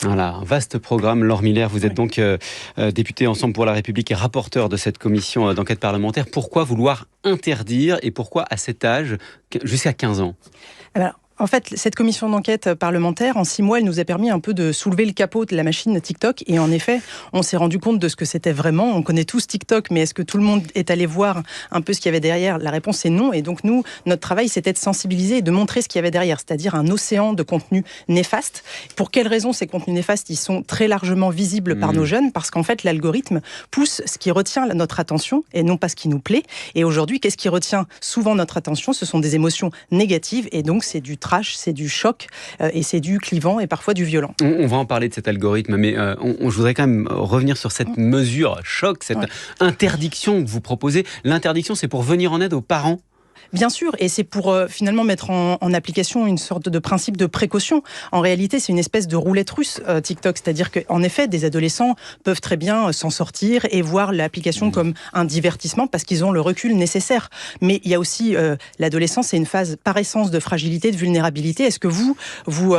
Voilà, un vaste programme. Laure Miller, vous êtes donc députée Ensemble pour la République et rapporteure de cette commission d'enquête parlementaire. Pourquoi vouloir interdire et pourquoi à cet âge, jusqu'à 15 ans ? Alors, en fait, cette commission d'enquête parlementaire, en 6 mois, elle nous a permis un peu de soulever le capot de la machine TikTok. Et en effet, on s'est rendu compte de ce que c'était vraiment. On connaît tous TikTok, mais est-ce que tout le monde est allé voir un peu ce qu'il y avait derrière ? La réponse est non. Et donc nous, notre travail, c'était de sensibiliser et de montrer ce qu'il y avait derrière, c'est-à-dire un océan de contenus néfastes. Pour quelles raisons ces contenus néfastes, ils sont très largement visibles par nos jeunes ? Parce qu'en fait, l'algorithme pousse ce qui retient notre attention et non pas ce qui nous plaît. Et aujourd'hui, qu'est-ce qui retient souvent notre attention ? Ce sont des émotions négatives et donc c'est du trash, c'est du choc et c'est du clivant et parfois du violent. On va en parler de cet algorithme, mais je voudrais quand même revenir sur cette mesure choc, cette interdiction que vous proposez. L'interdiction, c'est pour venir en aide aux parents ? Bien sûr, et c'est pour finalement mettre en application une sorte de principe de précaution. En réalité, c'est une espèce de roulette russe, TikTok. C'est-à-dire qu'en effet, des adolescents peuvent très bien s'en sortir et voir l'application comme un divertissement parce qu'ils ont le recul nécessaire. Mais il y a aussi l'adolescence, c'est une phase par essence de fragilité, de vulnérabilité. Est-ce que vous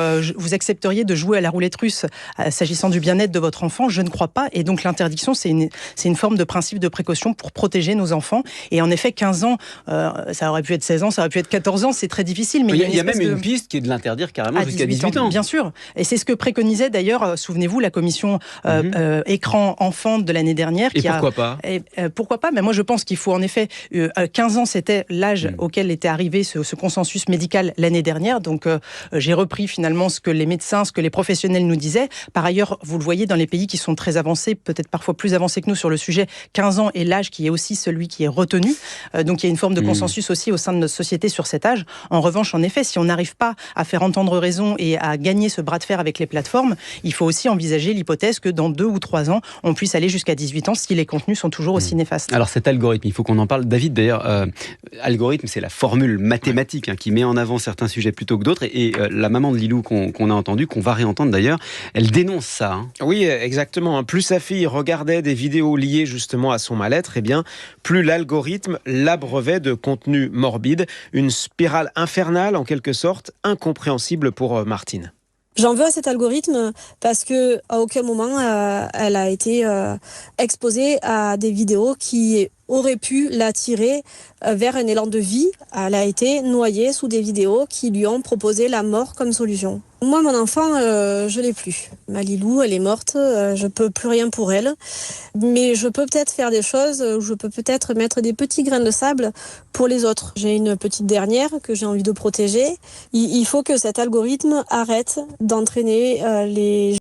accepteriez de jouer à la roulette russe s'agissant du bien-être de votre enfant ? Je ne crois pas. Et donc l'interdiction, c'est une forme de principe de précaution pour protéger nos enfants. Et en effet, 15 ans, ça aurait pu être 16 ans, ça aurait pu être 14 ans, c'est très difficile. Mais il y a même une piste qui est de l'interdire carrément jusqu'à 18 ans. Bien sûr. Et c'est ce que préconisait d'ailleurs, souvenez-vous, la commission écran enfant de l'année dernière. Pourquoi pas ? Pourquoi pas ? Mais moi je pense qu'il faut en effet, 15 ans c'était l'âge auquel était arrivé ce consensus médical l'année dernière. Donc j'ai repris finalement ce que les médecins, ce que les professionnels nous disaient. Par ailleurs, vous le voyez dans les pays qui sont très avancés, peut-être parfois plus avancés que nous sur le sujet, 15 ans est l'âge qui est aussi celui qui est retenu. Donc il y a une forme de consensus aussi au sein de notre société sur cet âge. En revanche, en effet, si on n'arrive pas à faire entendre raison et à gagner ce bras de fer avec les plateformes, il faut aussi envisager l'hypothèse que dans 2 ou 3 ans, on puisse aller jusqu'à 18 ans si les contenus sont toujours aussi néfastes. Alors cet algorithme, il faut qu'on en parle. David, d'ailleurs, algorithme, c'est la formule mathématique qui met en avant certains sujets plutôt que d'autres. Et la maman de Lilou qu'on a entendue, qu'on va réentendre d'ailleurs, elle dénonce ça. Oui, exactement. Plus sa fille regardait des vidéos liées justement à son mal-être, eh bien, plus l'algorithme l'abreuvait de contenu morbide, une spirale infernale en quelque sorte, incompréhensible pour Martine. J'en veux à cet algorithme parce que à aucun moment elle a été exposée à des vidéos qui auraient pu l'attirer vers un élan de vie. Elle a été noyée sous des vidéos qui lui ont proposé la mort comme solution. Moi, mon enfant, je l'ai plus. Ma Lilou, elle est morte, je peux plus rien pour elle. Mais je peux peut-être faire des choses, je peux peut-être mettre des petits grains de sable pour les autres. J'ai une petite dernière que j'ai envie de protéger. Il faut que cet algorithme arrête d'entraîner les